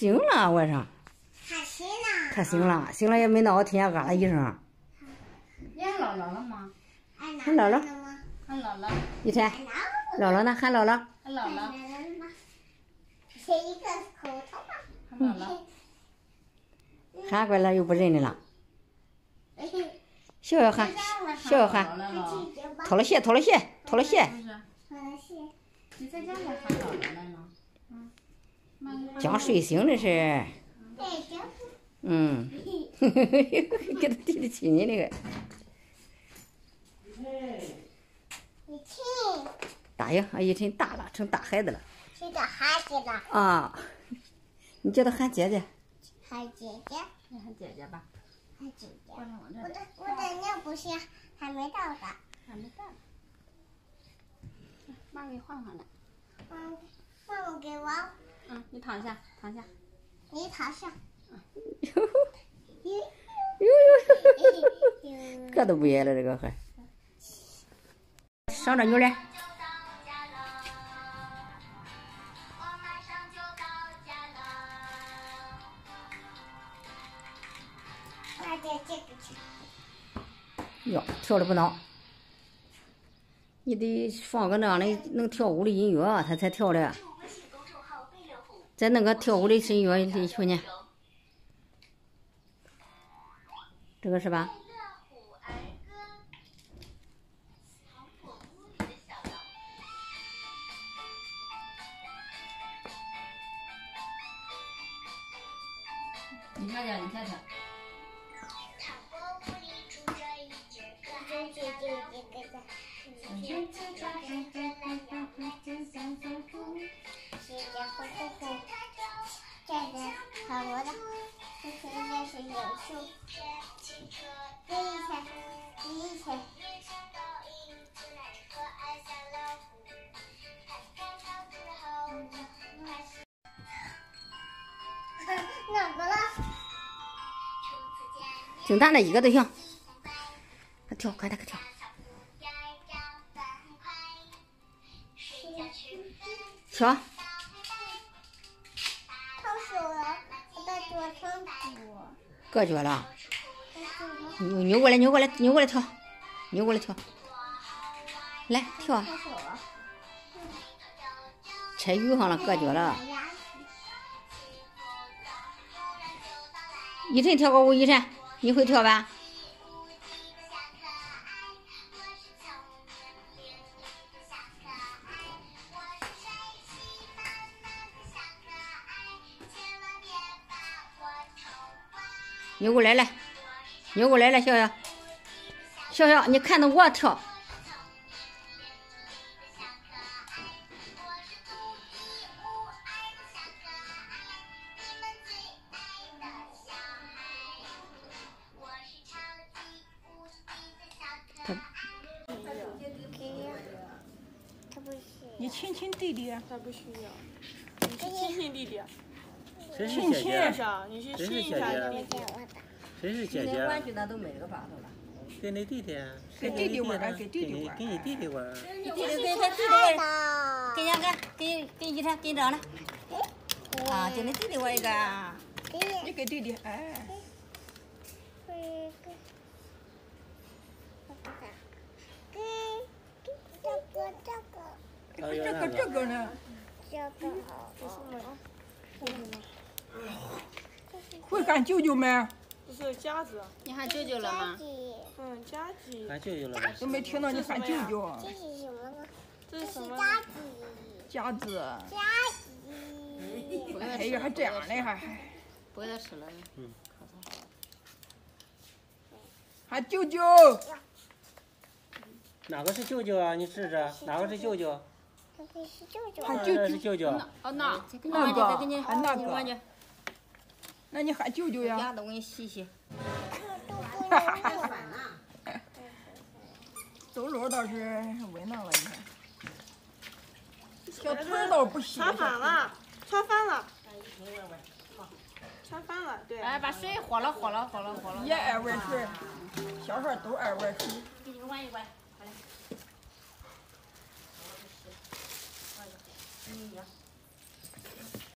醒了晚上。他醒了。他醒了，醒了也没闹天啊啦一声。你喊姥姥了吗？喊姥姥。喊姥姥。一天。姥姥呢？喊姥姥。喊姥姥。写一个口头吧。喊姥姥。喊过来又不认得了。小小喊，小小喊，脱了鞋，脱了鞋，脱了鞋。你在家还喊姥姥来了？嗯。刚睡醒的是。嗯。给他提的亲你那个。大呀，一晨大了，成大孩子了。是个孩子了。啊，你叫他喊姐姐。喊姐姐。你喊姐姐吧。喊姐姐。我的尿不湿还没到的。还没到。妈给你换换来。妈妈给我。嗯，你躺下，躺下。你躺下。个都不野了，这个还。上着牛来。哟，跳的不孬。你得放个那样的能跳舞的音乐，他才跳的。再弄个跳舞的音乐，你瞅呢？这个是吧？你看见，你看看。看我的，这是有树，一切。哪个了？挺大的一个都行。快跳，快点，快跳。跳。硌脚了，扭过来，扭过来，扭过来跳，扭过来跳，来跳，踩雨上了，硌脚了。一晨跳个舞，一晨，你会跳吧？扭过来来，扭过来了，笑笑，笑笑，你看着我跳。你亲亲弟弟，他不需要。你去亲亲弟弟。谁是亲姐姐？上，你去亲一下弟弟。谁是姐姐？玩具那都没个把头了。给你弟弟。给弟弟玩，给弟弟玩。给你弟弟玩。你弟弟给他弟弟玩。给两个，给一晨，给张了。啊，给你弟弟玩一个。你给弟弟，哎。这个呢？会喊舅舅没？这是夹子。你喊舅舅了吗？嗯，夹子。喊舅舅了吗？都没听到你喊舅舅。这是什么呢？这是什么？夹子。夹子。哎呀，还这样的还。不要吃了。嗯。喊舅舅。哪个是舅舅啊？你指着，哪个是舅舅？喊舅舅。是舅舅。哦，那个，喊那个。那你喊舅舅呀？牙都给你洗洗。哈哈哈！走路倒是稳当了，你看。小腿倒不洗。穿反了，穿反了。穿反了，对。哎，把水和了。也爱玩水，小孩都爱玩水。给你们玩一玩，快来。